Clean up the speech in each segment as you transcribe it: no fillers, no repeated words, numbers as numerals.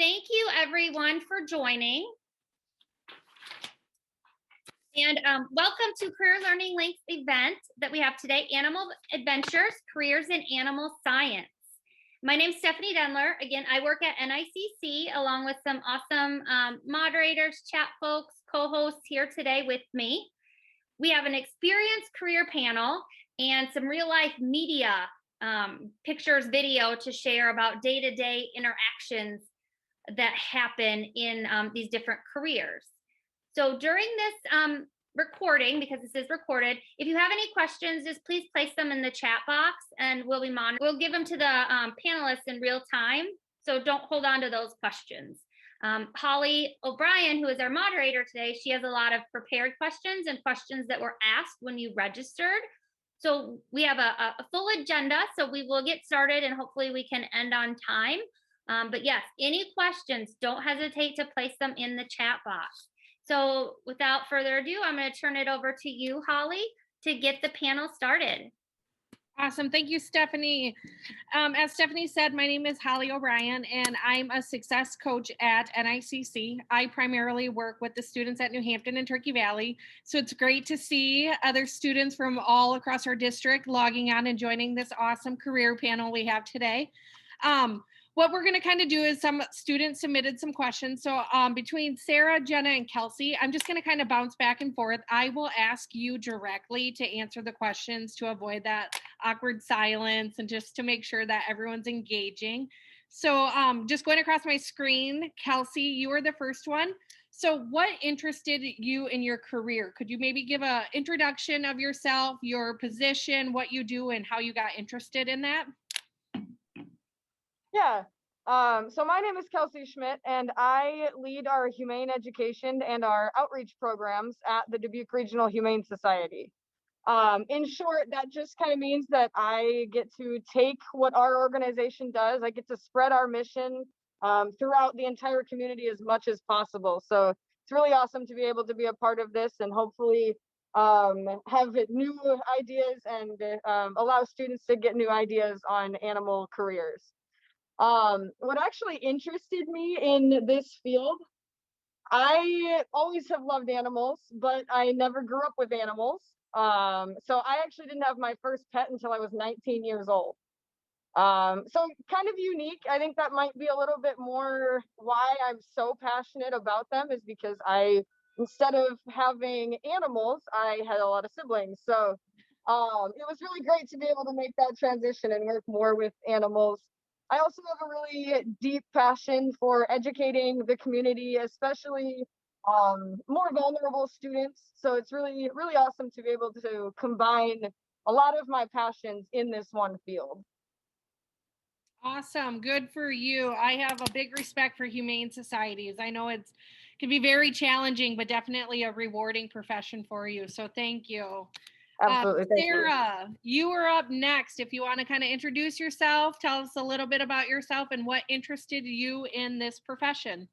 Thank you everyone for joining. And welcome to Career Learning Links event that we have today, Animal Adventures, Careers in Animal Science. My name is Stephanie Denler. Again, I work at NICC along with some awesome moderators, chat folks, co-hosts here today with me. We have an experienced career panel and some real life media pictures, video to share about day-to-day interactions that happen in these different careers. So during this recording, because this is recorded, if you have any questions, just please place them in the chat box and we'll be monitoring. We'll give them to the panelists in real time. So don't hold on to those questions. Holly O'Brien, who is our moderator today, she has a lot of prepared questions and questions that were asked when you registered. So we have a full agenda, so we will get started and hopefully we can end on time. But yes, any questions, don't hesitate to place them in the chat box. So without further ado, I'm going to turn it over to you, Holly, to get the panel started. Awesome. Thank you, Stephanie. As Stephanie said, my name is Holly O'Brien, and I'm a success coach at NICC. I primarily work with the students at New Hampton and Turkey Valley. So it's great to see other students from all across our district logging on and joining this awesome career panel we have today. What we're going to kind of do is some students submitted some questions. So between Sarah, Jenna, and Kelsey, I'm just going to kind of bounce back and forth. I will ask you directly to answer the questions to avoid that awkward silence and just to make sure that everyone's engaging. So just going across my screen, Kelsey, you were the first one. So what interested you in your career? Could you maybe give an introduction of yourself, your position, what you do, and how you got interested in that? Yeah, so my name is Kelsey Schmidt, and I lead our Humane education and our outreach programs at the Dubuque Regional Humane Society. In short, that just kind of means that I get to take what our organization does, I get to spread our mission throughout the entire community as much as possible. So it's really awesome to be able to be a part of this and hopefully have new ideas and allow students to get new ideas on animal careers. What actually interested me in this field, I always have loved animals, but I never grew up with animals. So I actually didn't have my first pet until I was 19 years old. So kind of unique. I think that might be a little bit more why I'm so passionate about them is because instead of having animals, I had a lot of siblings. So it was really great to be able to make that transition and work more with animals. I also have a really deep passion for educating the community, especially more vulnerable students. So it's really, really awesome to be able to combine a lot of my passions in this one field. Awesome. Good for you. I have a big respect for humane societies. I know it can be very challenging, but definitely a rewarding profession for you. So thank you. Absolutely. Thank Sarah, you are up next. If you want to kind of introduce yourself, tell us a little bit about yourself and what interested you in this profession.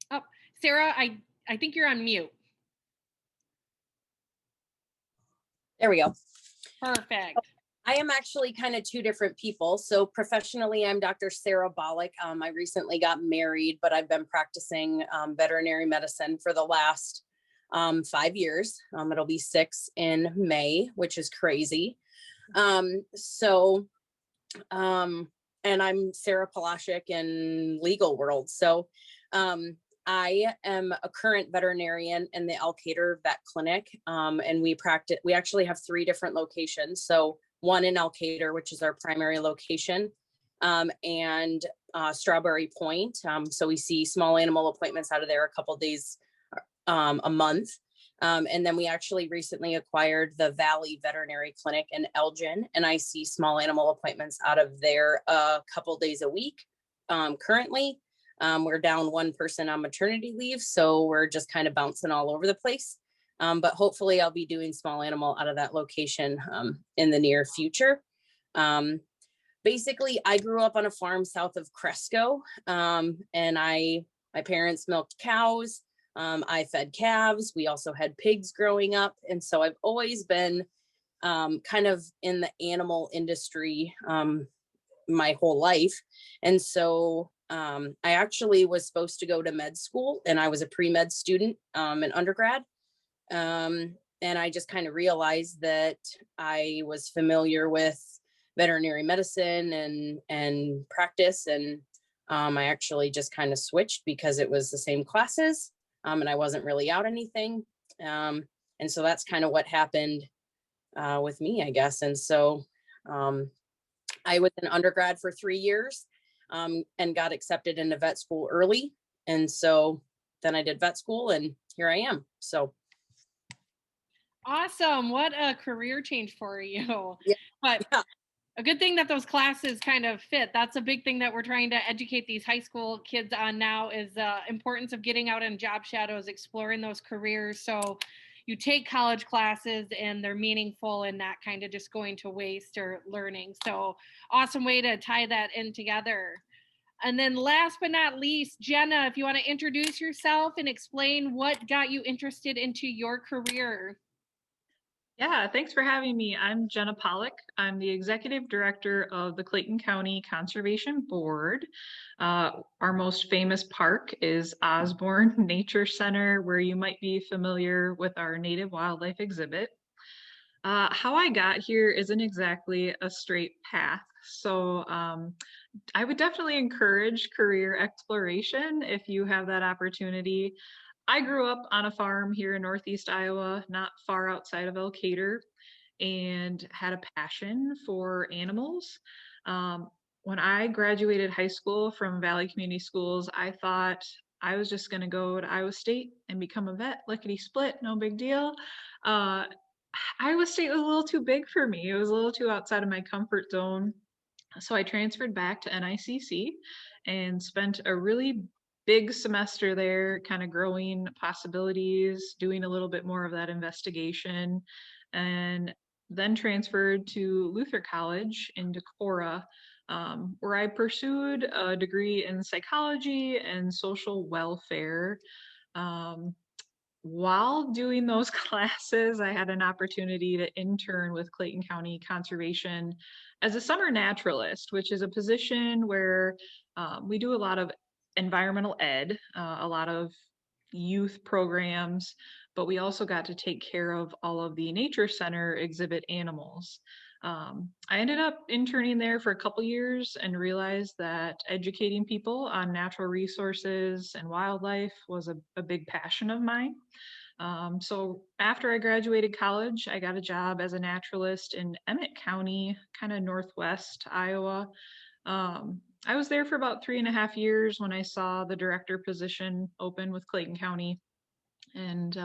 Oh, Sarah, I think you're on mute. There we go. Perfect. I am actually kind of two different people. So professionally, I'm Dr. Sarah Pollock. I recently got married, but I've been practicing veterinary medicine for the last 5 years. It'll be 6 in May, which is crazy. And I'm Sarah Polashek in legal world. So I am a current veterinarian in the Elkader vet clinic. And we actually have 3 different locations. So one in Elkader, which is our primary location, and Strawberry Point. So we see small animal appointments out of there a couple days a month. And then we actually recently acquired the Valley Veterinary Clinic in Elgin, and I see small animal appointments out of there a couple days a week. Currently, we're down 1 person on maternity leave, so we're just kind of bouncing all over the place. But hopefully I'll be doing small animal out of that location in the near future. Basically, I grew up on a farm south of Cresco, and my parents milked cows. I fed calves. We also had pigs growing up. And so I've always been kind of in the animal industry my whole life. And so I actually was supposed to go to med school, and I was a pre-med student in undergrad. And I just kind of realized that I was familiar with veterinary medicine and practice. And I actually just kind of switched because it was the same classes, and I wasn't really out anything. And so that's kind of what happened with me, I guess. And so I was an undergrad for 3 years and got accepted into vet school early. And so then I did vet school, and here I am. So awesome. What a career change for you. yeah. But a good thing that those classes kind of fit. That's a big thing that we're trying to educate these high school kids on now, is the importance of getting out in job shadows, exploring those careers. So you take college classes and they're meaningful and not kind of just going to waste or learning. So awesome way to tie that in together. And then last but not least, Jenna, if you want to introduce yourself and explain what got you interested into your career. Yeah, thanks for having me. I'm Jenna Pollock. I'm the Executive Director of the Clayton County Conservation Board. Our most famous park is Osborne Nature Center, where you might be familiar with our native wildlife exhibit. How I got here isn't exactly a straight path. So I would definitely encourage career exploration if you have that opportunity. I grew up on a farm here in Northeast Iowa, not far outside of Elkader, and had a passion for animals. When I graduated high school from Valley Community Schools, I thought I was just going to go to Iowa State and become a vet, lickety split, no big deal. Iowa State was a little too big for me. It was a little too outside of my comfort zone. So I transferred back to NICC and spent a really big semester there, kind of growing possibilities, doing a little bit more of that investigation, and then transferred to Luther College in Decorah, where I pursued a degree in psychology and social welfare. While doing those classes, I had an opportunity to intern with Clayton County Conservation as a summer naturalist, which is a position where we do a lot of environmental ed, a lot of youth programs, but we also got to take care of all of the nature center exhibit animals. I ended up interning there for a couple years and realized that educating people on natural resources and wildlife was a big passion of mine. So after I graduated college, I got a job as a naturalist in Emmett County, kind of northwest Iowa. I was there for about 3.5 years when I saw the director position open with Clayton County, and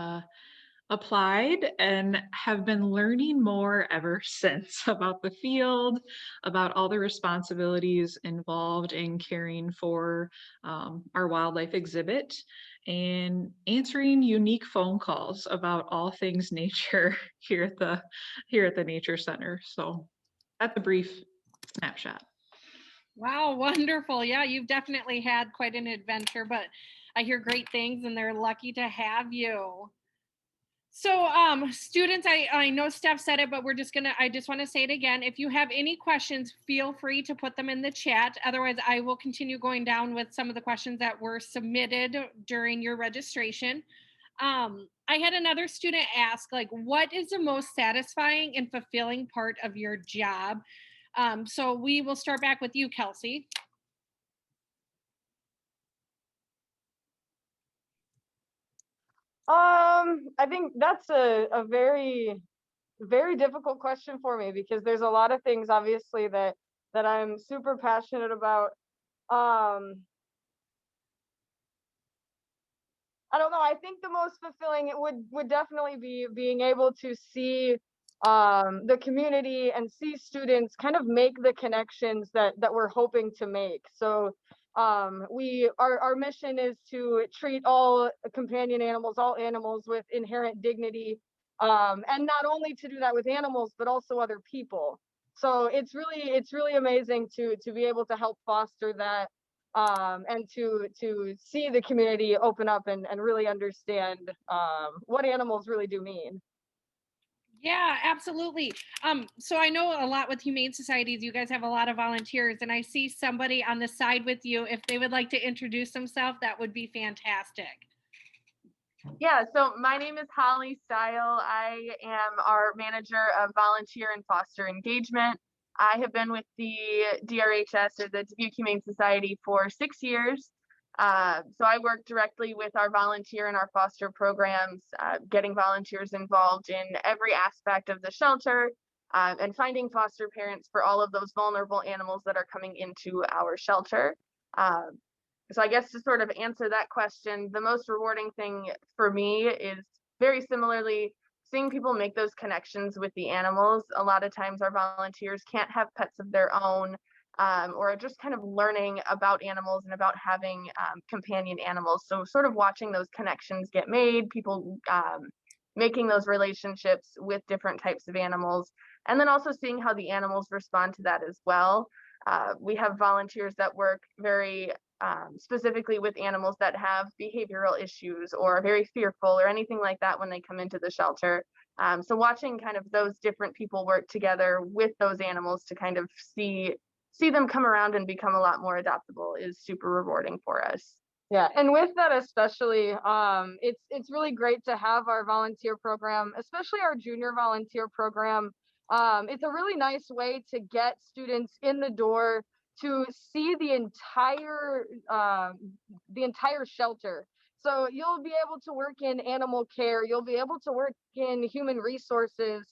applied and have been learning more ever since about the field, about all the responsibilities involved in caring for our wildlife exhibit, and answering unique phone calls about all things nature here at the Nature Center. So that's a brief snapshot. Wow, wonderful. Yeah, you've definitely had quite an adventure, but I hear great things and they're lucky to have you. So students, I know Steph said it, but I just want to say it again. If you have any questions, feel free to put them in the chat. Otherwise, I will continue going down with some of the questions that were submitted during your registration. I had another student ask, like, what is the most satisfying and fulfilling part of your job? So we will start back with you, Kelsey. I think that's a very, very difficult question for me, because there's a lot of things obviously that I'm super passionate about. I don't know. I think the most fulfilling it would definitely be being able to see the community and see students kind of make the connections that we're hoping to make. So our mission is to treat all companion animals, all animals, with inherent dignity, and not only to do that with animals, but also other people. So it's really amazing to be able to help foster that, and to see the community open up and really understand what animals really do mean. Yeah, absolutely. So I know a lot with humane societies, you guys have a lot of volunteers, and I see somebody on the side with you. If they would like to introduce themselves, that would be fantastic. Yeah, so my name is Holly Style. I am our manager of volunteer and foster engagement. I have been with the DRHS, or the Dubuque Humane Society, for 6 years. So I work directly with our volunteer and our foster programs, getting volunteers involved in every aspect of the shelter, and finding foster parents for all of those vulnerable animals that are coming into our shelter. So I guess to sort of answer that question, the most rewarding thing for me is very similarly seeing people make those connections with the animals. A lot of times our volunteers can't have pets of their own, or just kind of learning about animals and about having companion animals. So sort of watching those connections get made, people making those relationships with different types of animals, and then also seeing how the animals respond to that as well. We have volunteers that work very specifically with animals that have behavioral issues or are very fearful or anything like that when they come into the shelter. So watching kind of those different people work together with those animals to kind of see them come around and become a lot more adoptable is super rewarding for us. Yeah, and with that especially, it's really great to have our volunteer program, especially our junior volunteer program. It's a really nice way to get students in the door to see the entire shelter. So you'll be able to work in animal care, you'll be able to work in human resources,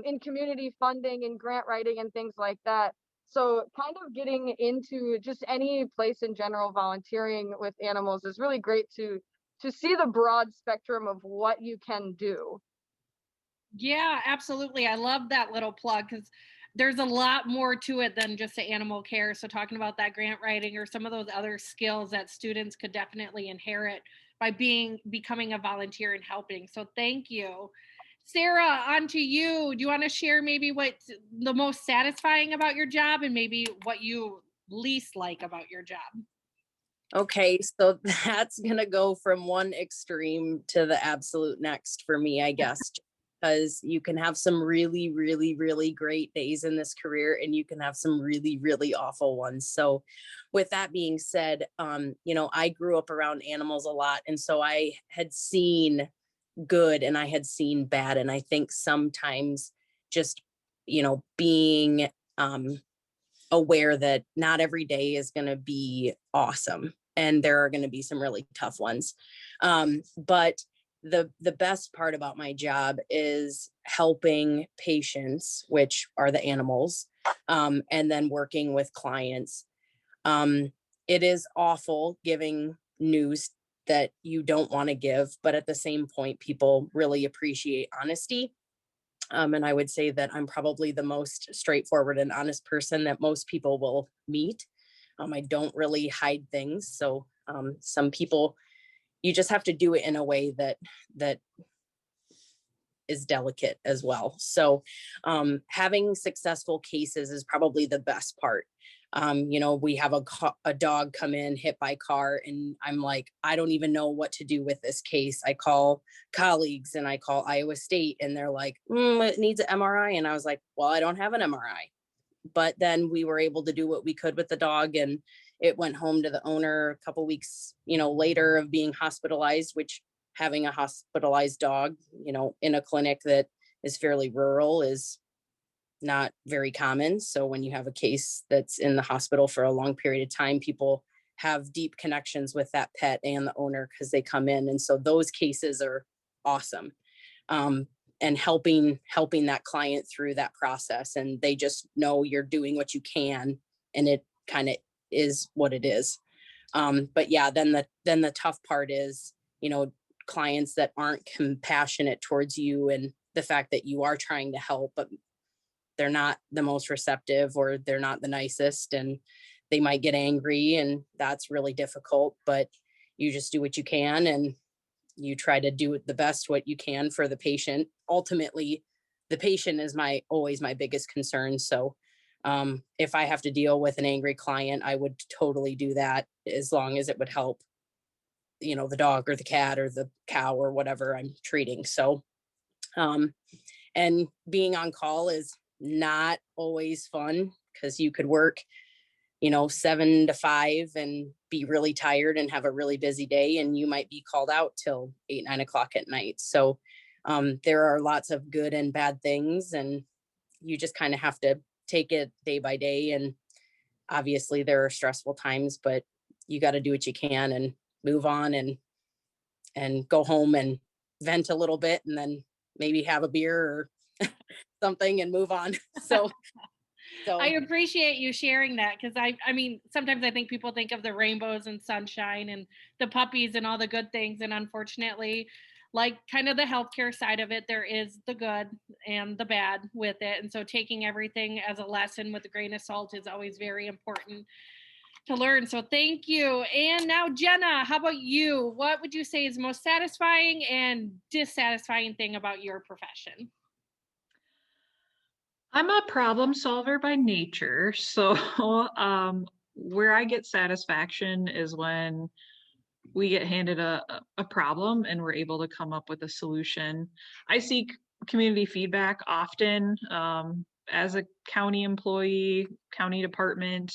in community funding and grant writing and things like that. So kind of getting into just any place in general volunteering with animals is really great to see the broad spectrum of what you can do. Yeah, absolutely. I love that little plug because there's a lot more to it than just the animal care. So talking about that grant writing or some of those other skills that students could definitely inherit by becoming a volunteer and helping. So thank you. Sarah, on to you. Do you want to share maybe what's the most satisfying about your job and maybe what you least like about your job? Okay, so that's gonna go from one extreme to the absolute next for me, I guess, because you can have some really, really, really great days in this career, and you can have some really, really awful ones. So, with that being said, I grew up around animals a lot, and so I had seen good and I had seen bad, and I think sometimes just being aware that not every day is going to be awesome and there are going to be some really tough ones. But the best part about my job is helping patients, which are the animals, and then working with clients. It is awful giving news that you don't want to give, but at the same point, people really appreciate honesty. And I would say that I'm probably the most straightforward and honest person that most people will meet. I don't really hide things. So some people, you just have to do it in a way that is delicate as well. So having successful cases is probably the best part. We have a dog come in hit by car, and I'm like, I don't even know what to do with this case. I call colleagues and I call Iowa State, and they're like, it needs an MRI. And I was like, well, I don't have an MRI. But then we were able to do what we could with the dog, and it went home to the owner a couple weeks, later of being hospitalized, which having a hospitalized dog, in a clinic that is fairly rural is not very common. So when you have a case that's in the hospital for a long period of time, people have deep connections with that pet and the owner because they come in. And so those cases are awesome. And helping that client through that process. And they just know you're doing what you can, and it kind of is what it is. But yeah, then the tough part is, clients that aren't compassionate towards you and the fact that you are trying to help, but they're not the most receptive or they're not the nicest, and they might get angry, and that's really difficult, but you just do what you can and you try to do the best what you can for the patient. Ultimately, the patient is always my biggest concern. So if I have to deal with an angry client, I would totally do that as long as it would help, the dog or the cat or the cow or whatever I'm treating. So And being on call is not always fun because you could work, 7 to 5 and be really tired and have a really busy day, and you might be called out till 8, 9 o'clock at night. So there are lots of good and bad things, and you just kind of have to take it day by day. And obviously there are stressful times, but you got to do what you can and move on and go home and vent a little bit, and then maybe have a beer or something and move on. So I appreciate you sharing that, because I mean, sometimes I think people think of the rainbows and sunshine and the puppies and all the good things. And unfortunately, like kind of the healthcare side of it, there is the good and the bad with it. And so taking everything as a lesson with a grain of salt is always very important to learn. So thank you. And now, Jenna, how about you? What would you say is the most satisfying and dissatisfying thing about your profession? I'm a problem solver by nature. So where I get satisfaction is when we get handed a problem and we're able to come up with a solution. I seek community feedback often. As a county employee, county department,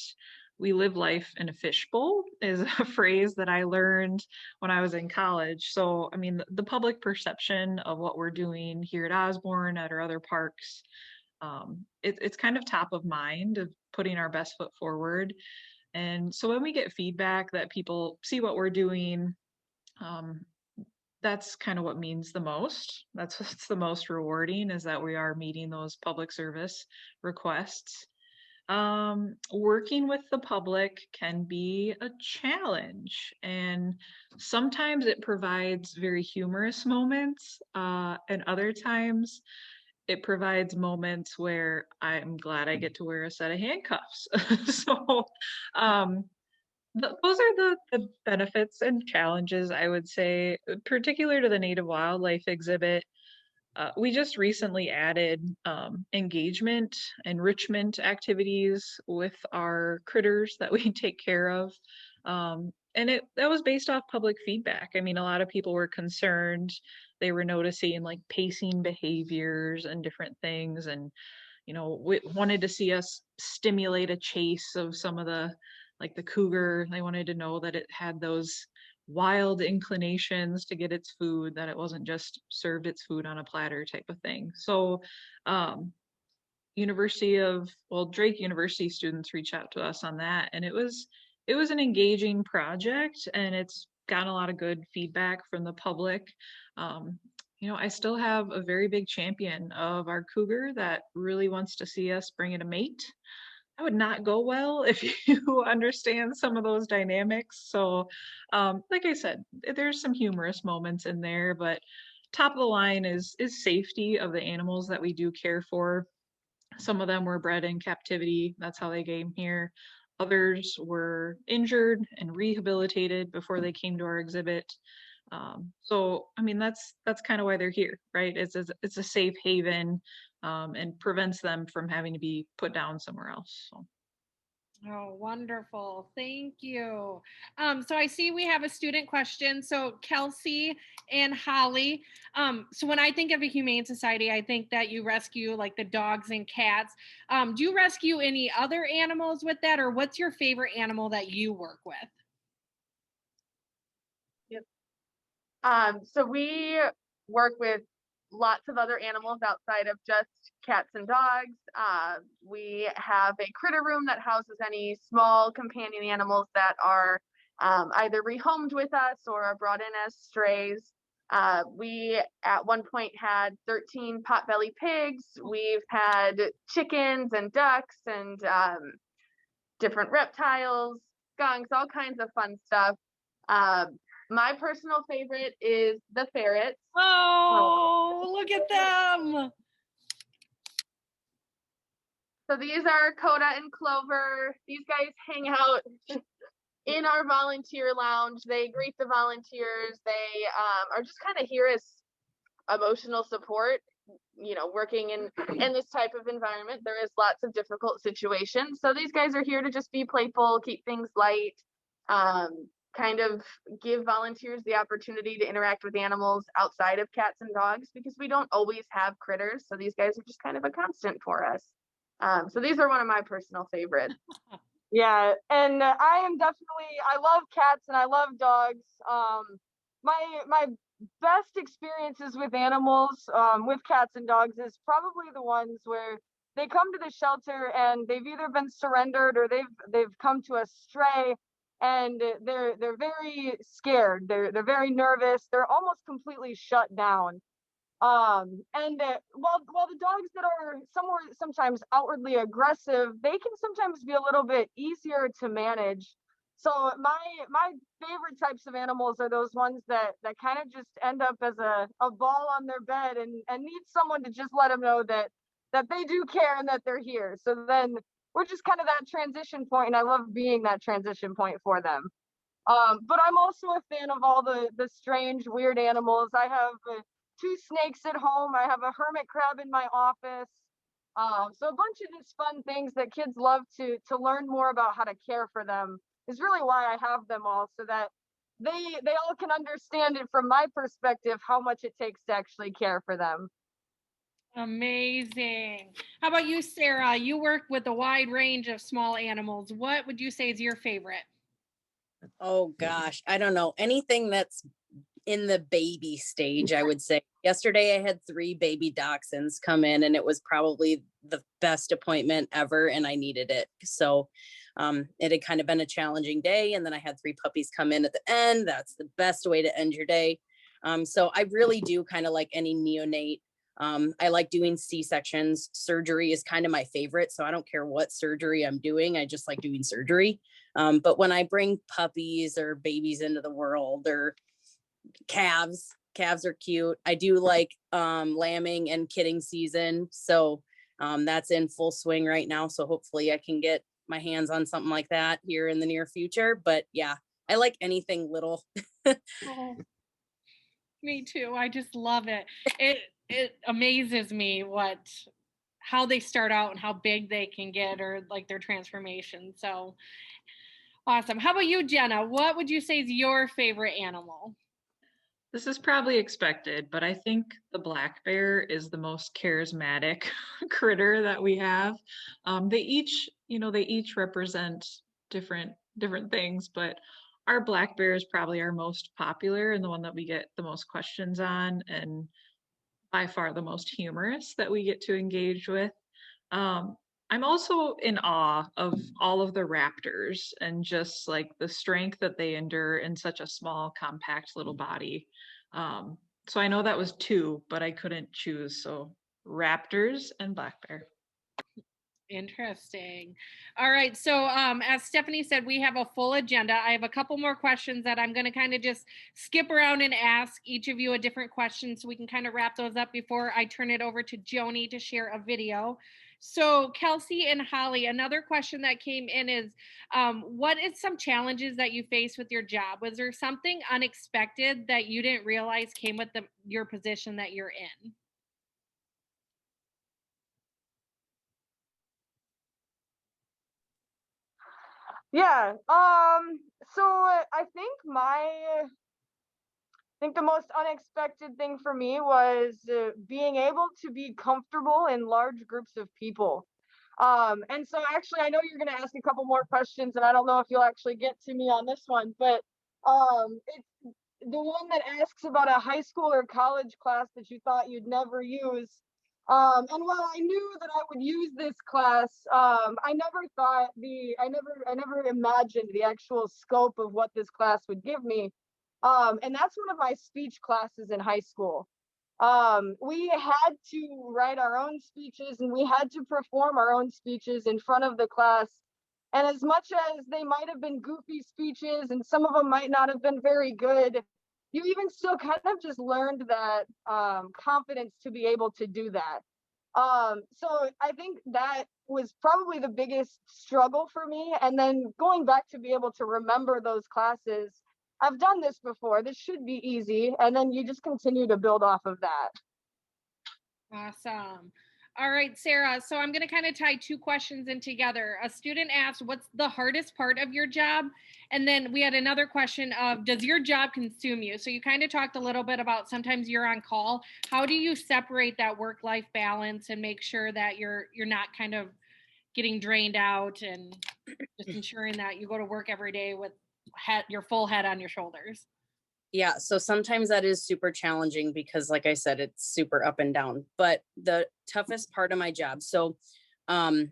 we live life in a fishbowl is a phrase that I learned when I was in college. So, I mean, the public perception of what we're doing here at Osborne, at our other parks, it's kind of top of mind of putting our best foot forward. And so when we get feedback that people see what we're doing, that's kind of what means the most. That's what's the most rewarding, is that we are meeting those public service requests. Working with the public can be a challenge, and sometimes it provides very humorous moments, and other times it provides moments where I'm glad I get to wear a set of handcuffs. So those are the benefits and challenges, I would say, particular to the native wildlife exhibit. We just recently added engagement, enrichment activities with our critters that we take care of. And that was based off public feedback. I mean, a lot of people were concerned. They were noticing like pacing behaviors and different things. And, we wanted to see us stimulate a chase of some of the cougar. They wanted to know that it had those wild inclinations to get its food, that it wasn't just served its food on a platter type of thing. So Drake University students reached out to us on that, and it was an engaging project, and it's gotten a lot of good feedback from the public. I still have a very big champion of our cougar that really wants to see us bring it a mate. That would not go well if you understand some of those dynamics. So, like I said, there's some humorous moments in there, but top of the line is safety of the animals that we do care for. Some of them were bred in captivity. That's how they came here. Others were injured and rehabilitated before they came to our exhibit. So, I mean, that's kind of why they're here, right? It's a safe haven, and prevents them from having to be put down somewhere else. So. Oh, wonderful. Thank you. So I see we have a student question. So Kelsey and Holly. So when I think of a humane society, I think that you rescue like the dogs and cats. Do you rescue any other animals with that, or what's your favorite animal that you work with? So we work with lots of other animals outside of just cats and dogs. We have a critter room that houses any small companion animals that are either rehomed with us or are brought in as strays. We at one point had 13 potbelly pigs. We've had chickens and ducks and different reptiles, skunks, all kinds of fun stuff. My personal favorite is the ferrets. Oh, look at them. So these are Coda and Clover. These guys hang out in our volunteer lounge. They greet the volunteers. They are just kind of here as emotional support. Working in this type of environment, there is lots of difficult situations. So these guys are here to just be playful, keep things light. kind of give volunteers the opportunity to interact with animals outside of cats and dogs, because we don't always have critters. So these guys are just kind of a constant for us. So these are one of my personal favorites. Yeah, and I love cats and I love dogs. My best experiences with animals, with cats and dogs, is probably the ones where they come to the shelter and they've either been surrendered or they've come to us stray, and they're very scared. They're very nervous. They're almost completely shut down. And while the dogs that are sometimes outwardly aggressive, they can sometimes be a little bit easier to manage. So my favorite types of animals are those ones that kind of just end up as a ball on their bed and need someone to just let them know that they do care and that they're here. So then we're just kind of that transition point, and I love being that transition point for them. But I'm also a fan of all the strange, weird animals. I have 2 snakes at home. I have a hermit crab in my office. So a bunch of just fun things that kids love to learn more about how to care for them is really why I have them all, so that they all can understand it from my perspective, how much it takes to actually care for them. Amazing. How about you, Sarah? You work with a wide range of small animals. What would you say is your favorite? Oh gosh, I don't know. Anything that's in the baby stage, I would say. Yesterday I had 3 baby dachshunds come in, and it was probably the best appointment ever, and I needed it. So it had kind of been a challenging day, and then I had 3 puppies come in at the end. That's the best way to end your day. So I really do kind of like any neonate. I like doing C-sections. Surgery is kind of my favorite, so I don't care what surgery I'm doing. I just like doing surgery. But when I bring puppies or babies into the world, or calves are cute. I do like lambing and kidding season. So that's in full swing right now. So hopefully I can get my hands on something like that here in the near future. But yeah, I like anything little. Oh, me too. I just love it. It amazes me how they start out and how big they can get, or like their transformation. So awesome. How about you, Jenna? What would you say is your favorite animal? This is probably expected, but I think the black bear is the most charismatic critter that we have. They each represent different things, but our black bear is probably our most popular and the one that we get the most questions on, and by far the most humorous that we get to engage with. I'm also in awe of all of the raptors and just like the strength that they endure in such a small, compact little body. So I know that was 2, but I couldn't choose. So raptors and black bear. Interesting. All right. So as Stephanie said, we have a full agenda. I have a couple more questions that I'm going to kind of just skip around and ask each of you a different question, so we can kind of wrap those up before I turn it over to Joni to share a video. So Kelsey and Holly, another question that came in is, what is some challenges that you face with your job? Was there something unexpected that you didn't realize came with your position that you're in? Yeah. So I think the most unexpected thing for me was being able to be comfortable in large groups of people. And so actually, I know you're going to ask a couple more questions, and I don't know if you'll actually get to me on this one, but it's the one that asks about a high school or college class that you thought you'd never use. And while I knew that I would use this class, I never imagined the actual scope of what this class would give me. And that's one of my speech classes in high school. We had to write our own speeches, and we had to perform our own speeches in front of the class. And as much as they might have been goofy speeches, and some of them might not have been very good, you even still kind of just learned that confidence to be able to do that. So I think that was probably the biggest struggle for me. And then going back to be able to remember those classes, I've done this before, this should be easy. And then you just continue to build off of that. Awesome. All right, Sarah. So I'm going to kind of tie two questions in together. A student asked, what's the hardest part of your job? And then we had another question of, does your job consume you? So you kind of talked a little bit about sometimes you're on call. How do you separate that work-life balance and make sure that you're not kind of getting drained out and just ensuring that you go to work every day with your full head on your shoulders? Yeah, so sometimes that is super challenging because like I said, it's super up and down. But the toughest part of my job, so there's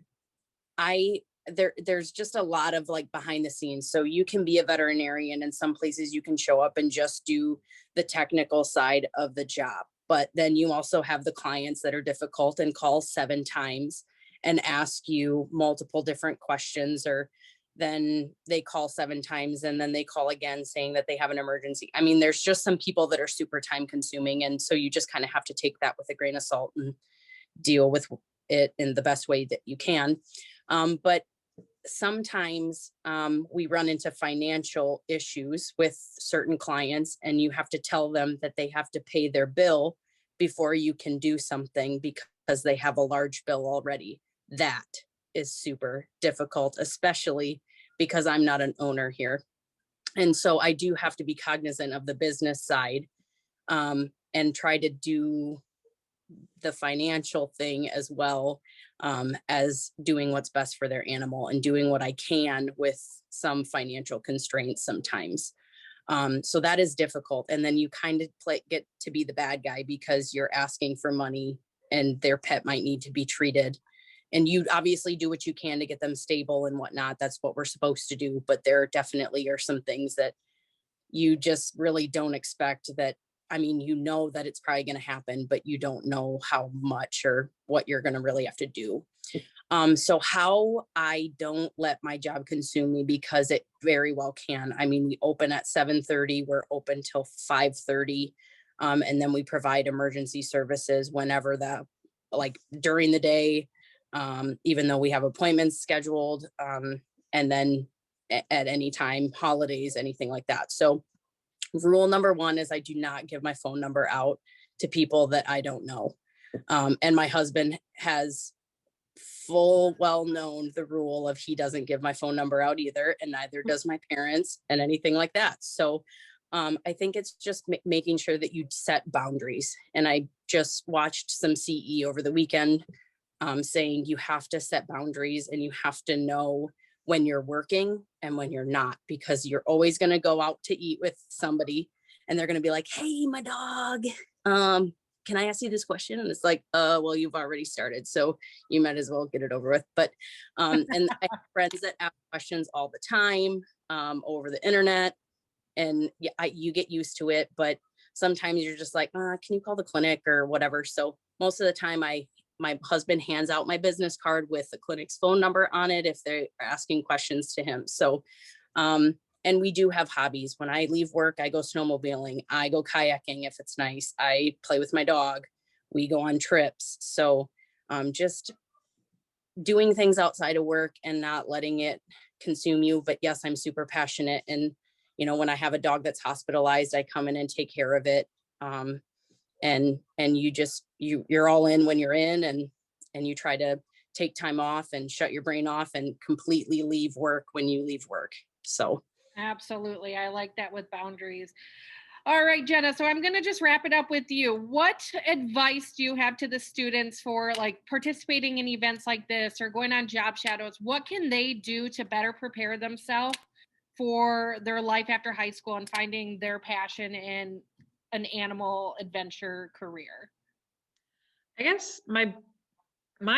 just a lot of like behind the scenes. So you can be a veterinarian, and some places you can show up and just do the technical side of the job. But then you also have the clients that are difficult and call 7 times and ask you multiple different questions, or then they call 7 times and then they call again saying that they have an emergency. I mean, there's just some people that are super time consuming. And so you just kind of have to take that with a grain of salt and deal with it in the best way that you can. But sometimes we run into financial issues with certain clients, and you have to tell them that they have to pay their bill before you can do something because they have a large bill already. That is super difficult, especially because I'm not an owner here. And so I do have to be cognizant of the business side and try to do the financial thing as well as doing what's best for their animal and doing what I can with some financial constraints sometimes. So that is difficult. And then you kind of get to be the bad guy because you're asking for money and their pet might need to be treated. And you obviously do what you can to get them stable and whatnot. That's what we're supposed to do. But there definitely are some things that you just really don't expect that. I mean, you know that it's probably going to happen, but you don't know how much or what you're going to really have to do. So how I don't let my job consume me, because it very well can. I mean, we open at 7:30, we're open till 5:30. And then we provide emergency services whenever like during the day, even though we have appointments scheduled, and then at any time, holidays, anything like that. So rule number 1 is I do not give my phone number out to people that I don't know. And my husband has well known the rule of he doesn't give my phone number out either, and neither does my parents and anything like that. So I think it's just making sure that you set boundaries. And I just watched some CE over the weekend saying you have to set boundaries and you have to know when you're working and when you're not, because you're always going to go out to eat with somebody and they're going to be like, hey, my dog, can I ask you this question? And it's like, well, you've already started, so you might as well get it over with. But and I have friends that ask questions all the time over the internet, and you get used to it. But sometimes you're just like, can you call the clinic or whatever? So most of the time my husband hands out my business card with the clinic's phone number on it if they're asking questions to him. So, and we do have hobbies. When I leave work, I go snowmobiling, I go kayaking if it's nice, I play with my dog, we go on trips. So just doing things outside of work and not letting it consume you. But yes, I'm super passionate. And, you know, when I have a dog that's hospitalized, I come in and take care of it. And you're all in when you're in, and you try to take time off and shut your brain off and completely leave work when you leave work. So absolutely, I like that with boundaries. All right, Jenna, so I'm going to just wrap it up with you. What advice do you have to the students for like participating in events like this or going on job shadows? What can they do to better prepare themselves for their life after high school and finding their passion in an animal adventure career? I guess my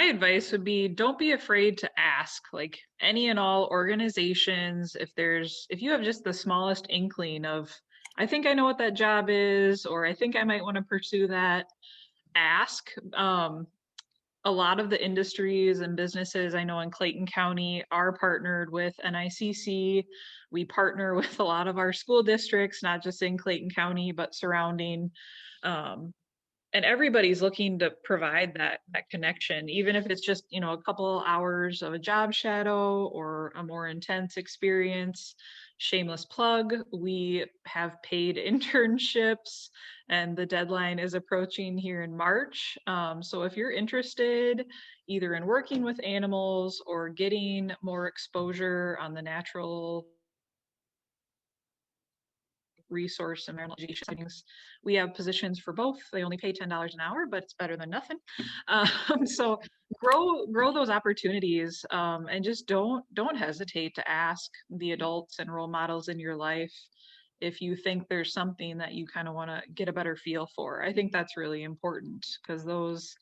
advice would be, don't be afraid to ask, like any and all organizations. If you have just the smallest inkling of, I think I know what that job is, or I think I might want to pursue that, ask. A lot of the industries and businesses I know in Clayton County are partnered with NICC. We partner with a lot of our school districts, not just in Clayton County, but surrounding. everybody's looking to provide that connection, even if it's just, you know, a couple hours of a job shadow or a more intense experience. Shameless plug, we have paid internships and the deadline is approaching here in March. So if you're interested either in working with animals or getting more exposure on the natural resource and environmental education settings, we have positions for both. They only pay $10 an hour, but it's better than nothing. So grow those opportunities, and just don't hesitate to ask the adults and role models in your life if you think there's something that you kind of want to get a better feel for. I think that's really important because those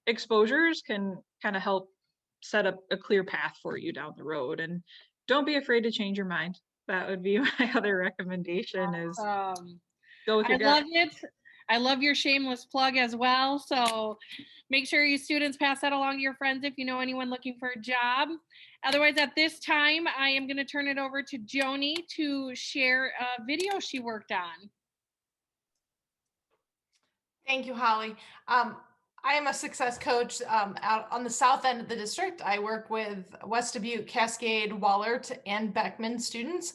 exposures can kind of help set up a clear path for you down the road. And don't be afraid to change your mind. That would be my other recommendation is go with your gut. I love it. I love your shameless plug as well. So make sure you students pass that along to your friends if you know anyone looking for a job. Otherwise, at this time, I am going to turn it over to Joni to share a video she worked on. Thank you, Holly. I am a success coach out on the south end of the district. I work with West Dubuque, Cascade, Wallert, and Beckman students.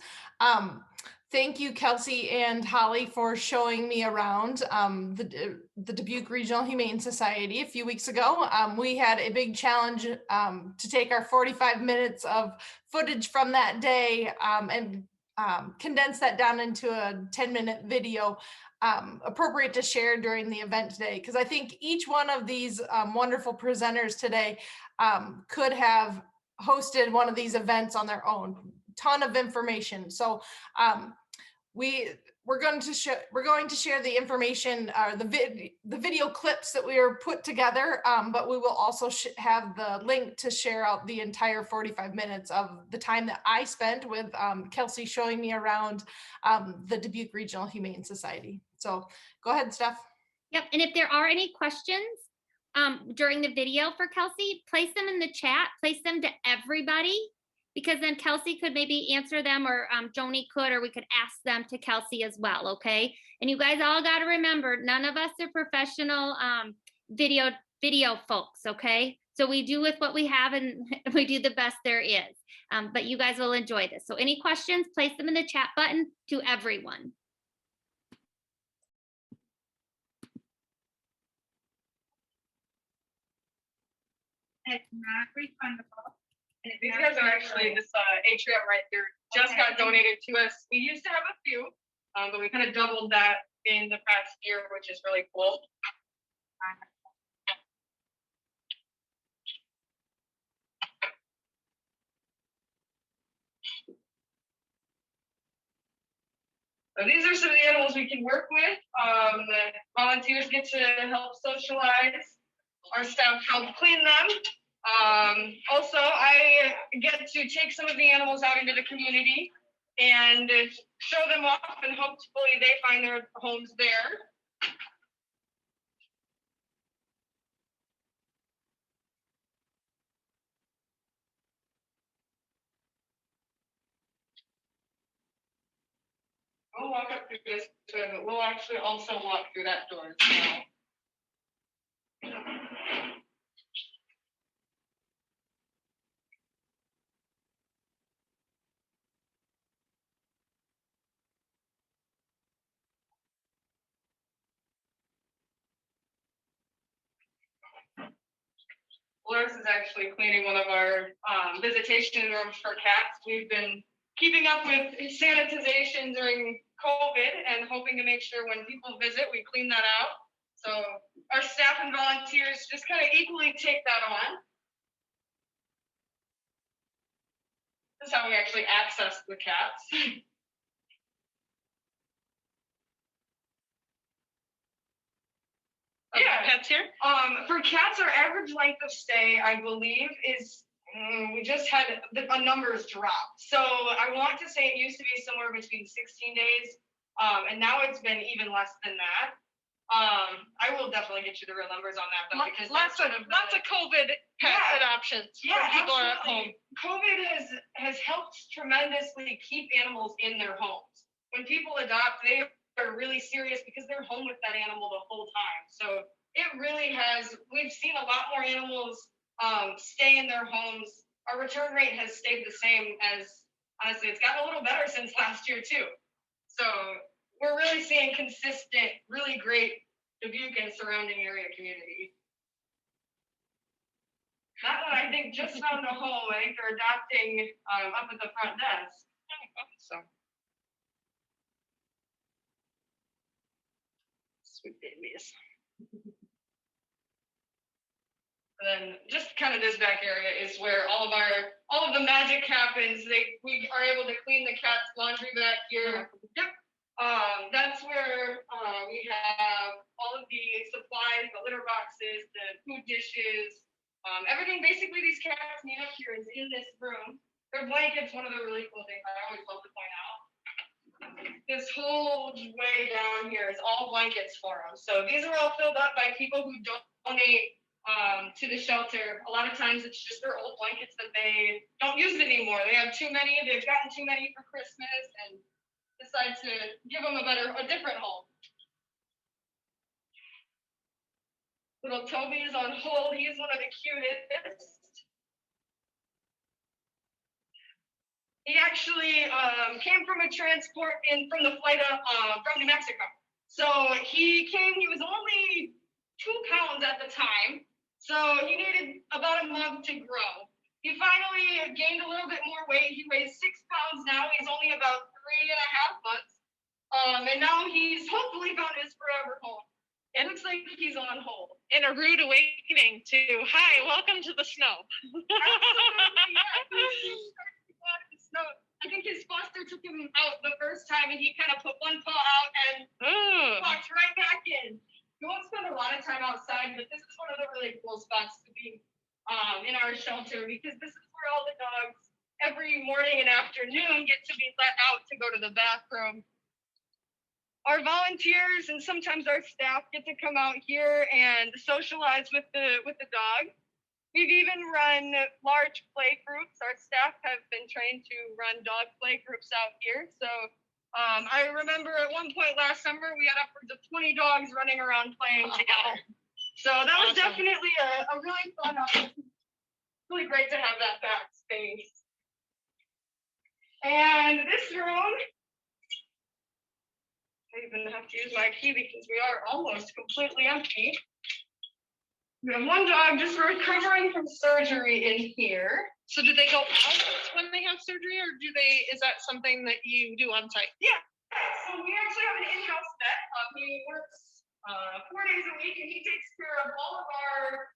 Thank you, Kelsey and Holly, for showing me around the Dubuque Regional Humane Society a few weeks ago. We had a big challenge to take our 45 minutes of footage from that day and condense that down into a 10-minute video appropriate to share during the event today, because I think each one of these wonderful presenters today could have hosted one of these events on their own. Ton of information. So we're going to share the information, the video clips that we are put together, but we will also have the link to share out the entire 45 minutes of the time that I spent with Kelsey showing me around the Dubuque Regional Humane Society. So go ahead, Steph. Yep, and if there are any questions during the video for Kelsey, place them in the chat, place them to everybody, because then Kelsey could maybe answer them, or Joni could, or we could ask them to Kelsey as well, okay? And you guys all got to remember, none of us are professional video folks, okay? So we do with what we have, and we do the best there is. But you guys will enjoy this. So any questions, place them in the chat button to everyone. It's not refundable. These guys are actually this atrium right there just got donated to us. We used to have a few, but we kind of doubled that in the past year, which is really cool. So these are some of the animals we can work with. The volunteers get to help socialize. Our staff help clean them. Also, I get to take some of the animals out into the community and show them off, and hopefully they find their homes there. We'll walk up through this, but we'll actually also walk through that door now. Loris is actually cleaning one of our visitation rooms for cats. We've been keeping up with sanitization during COVID and hoping to make sure when people visit, we clean that out. So our staff and volunteers just kind of equally take that on. This is how we actually access the cats. Yeah, Pets here? For cats, our average length of stay, I believe, is we just had the numbers drop. So I want to say it used to be somewhere between 16 days, and now it's been even less than that. I will definitely get you the real numbers on that, though, because lots of COVID pet adoptions. Yeah, when people are at absolutely. home. COVID has helped tremendously keep animals in their homes. When people adopt, they are really serious because they're home with that animal the whole time. So it really has, we've seen a lot more animals stay in their homes. Our return rate has stayed the same as, honestly, it's gotten a little better since last year too. So we're really seeing consistent, really great Dubuque and surrounding area community. That one, I think, just found a home. I think they're adopting up at the front desk. So. Sweet babies. And then just kind of this back area is where all of the magic happens. We are able to clean the cat's laundry back here. Yep. That's where we have all of the supplies, the litter boxes, the food dishes, everything basically these cats need up here is in this room. Their blankets, one of the really cool things I always love to point out. This whole way down here is all blankets for them. So these are all filled up by people who donate to the shelter. A lot of times it's just their old blankets that they don't use anymore. They have too many, they've gotten too many for Christmas and decide to give them a different home. Little Toby is on hold. He's one of the cutest. He actually came from a transport from the flight from New Mexico. So he was only 2 pounds at the time. So he needed about a month to grow. He finally gained a little bit more weight. He weighs 6 pounds now. He's only about 3.5 months. And now he's hopefully found his forever home. It looks like he's on hold. And a rude awakening to, hi, welcome to the snow. Absolutely, yeah. Snow. I think his foster took him out the first time and he kind of put one paw out and walked right back in. We won't spend a lot of time outside, but this is one of the really cool spots to be in our shelter because this is where all the dogs every morning and afternoon get to be let out to go to the bathroom. Our volunteers and sometimes our staff get to come out here and socialize with the dog. We've even run large play groups. Our staff have been trained to run dog play groups out here. So I remember at one point last summer, we had upwards of 20 dogs running around playing together. So that was definitely a really fun opportunity. Really great to have that back space. And this room, I even have to use my key because we are almost completely empty. We have one dog just recovering from surgery in here. So do they go out when they have surgery or is that something that you do on site? Yeah, so we actually have an in-house vet. He works 4 days a week and he takes care of all of our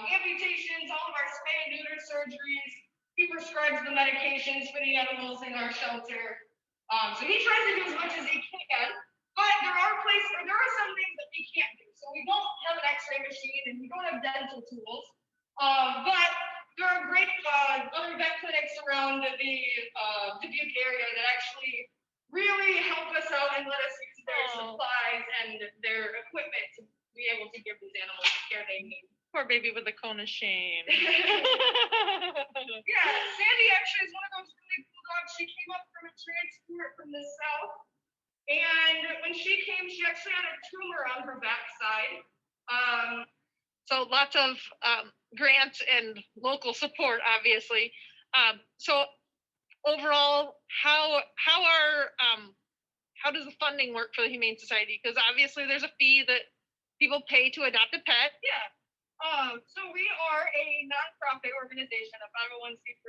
amputations, all of our spay and neuter surgeries. He prescribes the medications for the animals in our shelter. So he tries to do as much as he can, but there are some things that we can't do. So we don't have an x-ray machine and we don't have dental tools, but there are great other vet clinics around the Dubuque area that actually really help us out and let us use their supplies and their equipment to be able to give these animals the care they need. Poor baby with a cone of shame. Yeah, Sandy actually is one of those really cool dogs. She came up from a transport from the south. And when she came, she actually had a tumor on her backside. So lots of grants and local support, obviously. So overall, how does the funding work for the Humane Society? Because obviously there's a fee that people pay to adopt a pet. Yeah. So we are a nonprofit organization, a 501c3,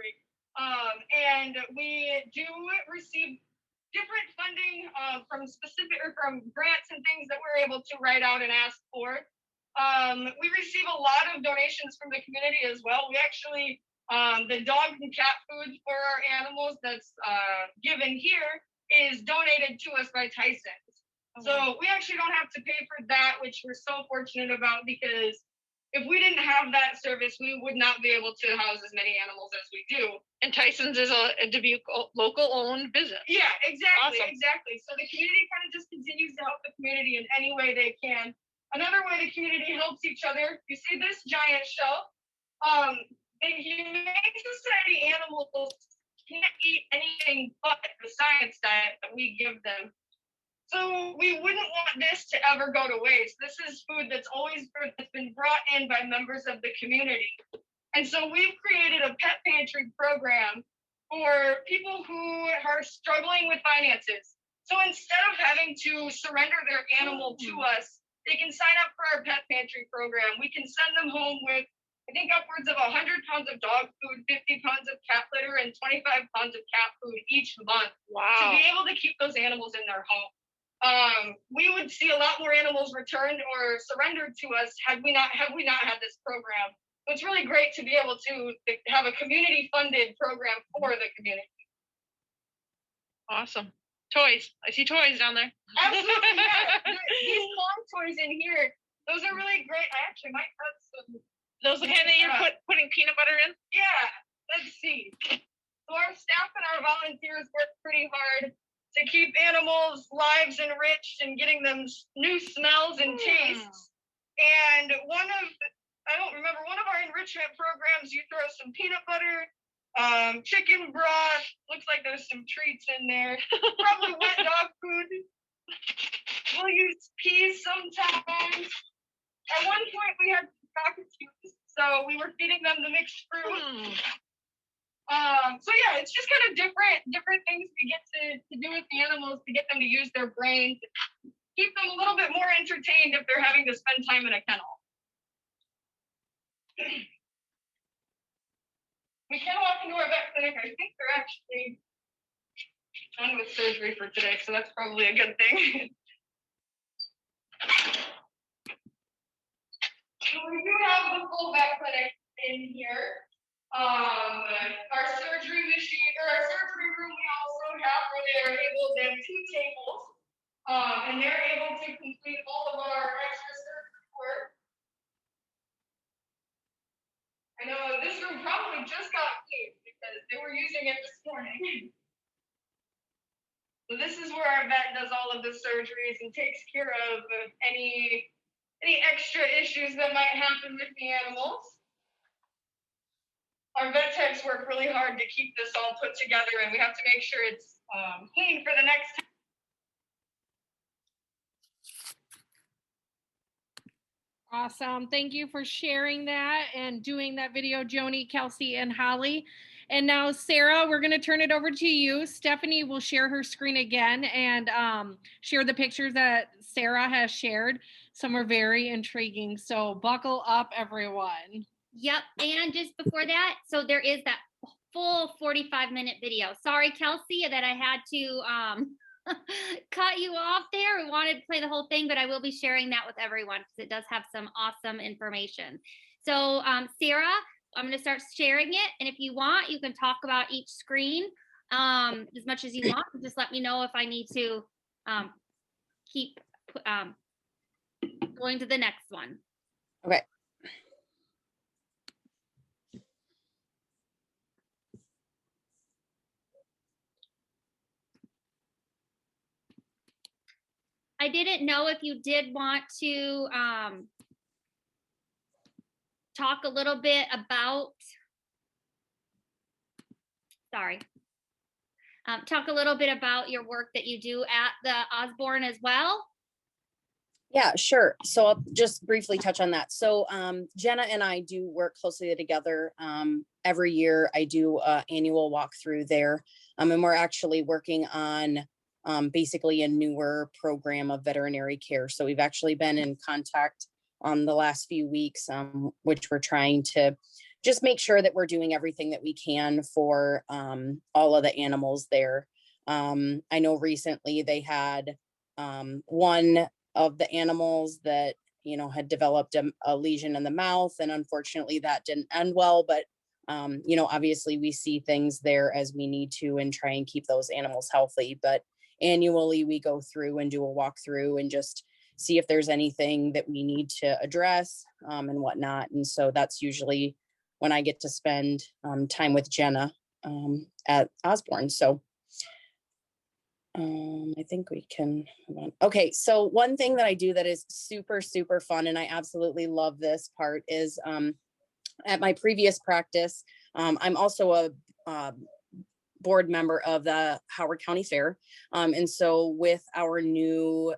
and we do receive different funding from grants and things that we're able to write out and ask for. We receive a lot of donations from the community as well. We actually, the dog and cat food for our animals that's given here is donated to us by Tyson's. So we actually don't have to pay for that, which we're so fortunate about because if we didn't have that service, we would not be able to house as many animals as we do. And Tyson's is a Dubuque local owned business. Yeah, exactly, Awesome. Exactly. So the community kind of just continues to help the community in any way they can. Another way the community helps each other, you see this giant shelf? The Humane Society animals can't eat anything but the science diet that we give them. So we wouldn't want this to ever go to waste. This is food that's been brought in by members of the community. And so we've created a pet pantry program for people who are struggling with finances. So instead of having to surrender their animal to us, they can sign up for our pet pantry program. We can send them home with, I think, upwards of 100 pounds of dog food, 50 pounds of cat litter, and 25 pounds of cat food each month. Wow. To be able to keep those animals in their home. We would see a lot more animals returned or surrendered to us had we not had this program. So it's really great to be able to have a community-funded program for the community. Awesome. Toys. I see toys down there. Absolutely, yeah. These long toys in here, those are really great. I actually might have some. Those the kind that you're putting peanut butter in? Yeah, let's see. So our staff and our volunteers work pretty hard to keep animals' lives enriched and getting them new smells and tastes. And one of our enrichment programs, you throw some peanut butter, chicken broth, looks like there's some treats in there, probably wet dog food. We'll use peas sometimes. At one point we had cockatoos, so we were feeding them the mixed fruit. So yeah, it's just kind of different things we get to do with the animals to get them to use their brains, keep them a little bit more entertained if they're having to spend time in a kennel. We can walk into our vet clinic. I think they're actually done with surgery for today, so that's probably a good thing. So we do have the full vet clinic in here. Our surgery machine, or our surgery room, we also have where they are able to have 2 tables, and they're able to complete all of our extra surgery work. I know this room probably just got cleaned because they were using it this morning. So this is where our vet does all of the surgeries and takes care of any extra issues that might happen with the animals. Our vet techs work really hard to keep this all put together, and we have to make sure it's clean for the next time. Awesome. Thank you for sharing that and doing that video, Joni, Kelsey, and Holly. And now, Sarah, we're going to turn it over to you. Stephanie will share her screen again and share the pictures that Sarah has shared. Some are very intriguing. So buckle up, everyone. Yep. And just before that, so there is that full 45-minute video. Sorry, Kelsey, that I had to cut you off there. We wanted to play the whole thing, but I will be sharing that with everyone because it does have some awesome information. So Sarah, I'm going to start sharing it. And if you want, you can talk about each screen as much as you want. Just let me know if I need to keep going to the next one. Okay. I didn't know if you did want to talk a little bit about, talk a little bit about your work that you do at the Osborne as well. Yeah, sure. So I'll just briefly touch on that. So Jenna and I do work closely together. Every year I do an annual walkthrough there. And we're actually working on basically a newer program of veterinary care. So we've actually been in contact the last few weeks, which we're trying to just make sure that we're doing everything that we can for all of the animals there. I know recently they had one of the animals that, you know, had developed a lesion in the mouth, and unfortunately that didn't end well, but you know, obviously we see things there as we need to and try and keep those animals healthy. But annually we go through and do a walkthrough and just see if there's anything that we need to address and whatnot. And so that's usually when I get to spend time with Jenna at Osborne. So I think we can, okay. So one thing that I do that is super, super fun, and I absolutely love this part, is at my previous practice, I'm also a board member of the Howard County Fair. And so with our new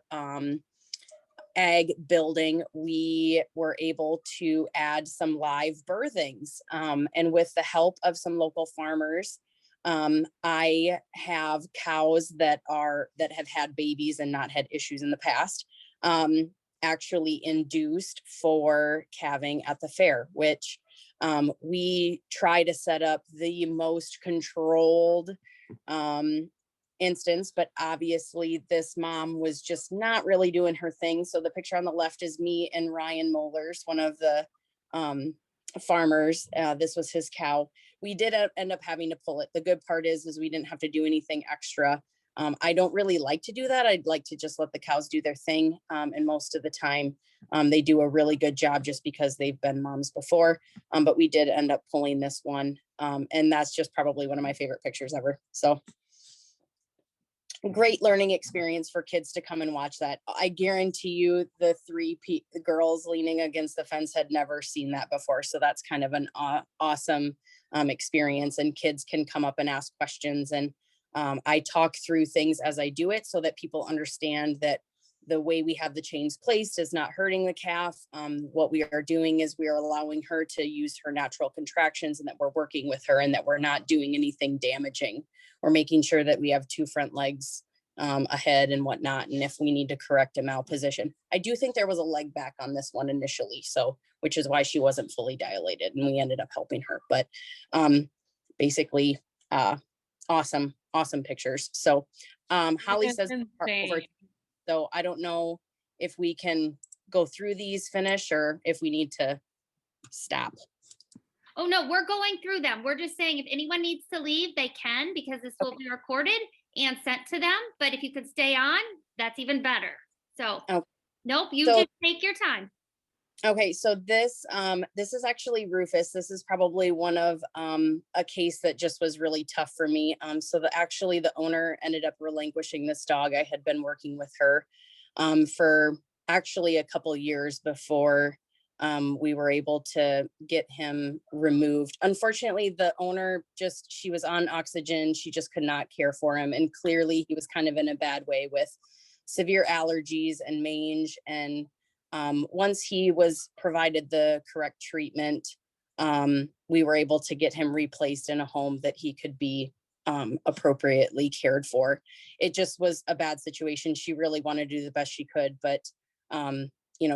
ag building, we were able to add some live birthings. And with the help of some local farmers, I have cows that have had babies and not had issues in the past, actually induced for calving at the fair, which we try to set up the most controlled instance, but obviously this mom was just not really doing her thing. So the picture on the left is me and Ryan Mollers, one of the farmers. This was his cow. We did end up having to pull it. The good part is we didn't have to do anything extra. I don't really like to do that. I'd like to just let the cows do their thing. And most of the time they do a really good job just because they've been moms before. But we did end up pulling this one. And that's just probably one of my favorite pictures ever. So great learning experience for kids to come and watch that. I guarantee you the girls leaning against the fence had never seen that before. So that's kind of an awesome experience, and kids can come up and ask questions. And I talk through things as I do it so that people understand that the way we have the chains placed is not hurting the calf. What we are doing is we are allowing her to use her natural contractions, and that we're working with her, and that we're not doing anything damaging. We're making sure that we have 2 front legs ahead and whatnot. And if we need to correct a malposition, I do think there was a leg back on this one initially. So, which is why she wasn't fully dilated, and we ended up helping her. But basically, awesome pictures. So Holly says, so I don't know if we can go through these, finish, or if we need to stop. Oh, no, we're going through them. We're just saying if anyone needs to leave, they can, because this will be recorded and sent to them. But if you could stay on, that's even better. So, nope, you just take your time. Okay, so this is actually Rufus. This is probably one of a case that just was really tough for me. So the owner ended up relinquishing this dog. I had been working with her for actually a couple years before we were able to get him removed. Unfortunately, the owner she was on oxygen. She just could not care for him. And clearly he was kind of in a bad way with severe allergies and mange. And once he was provided the correct treatment, we were able to get him replaced in a home that he could be appropriately cared for. It just was a bad situation. She really wanted to do the best she could, but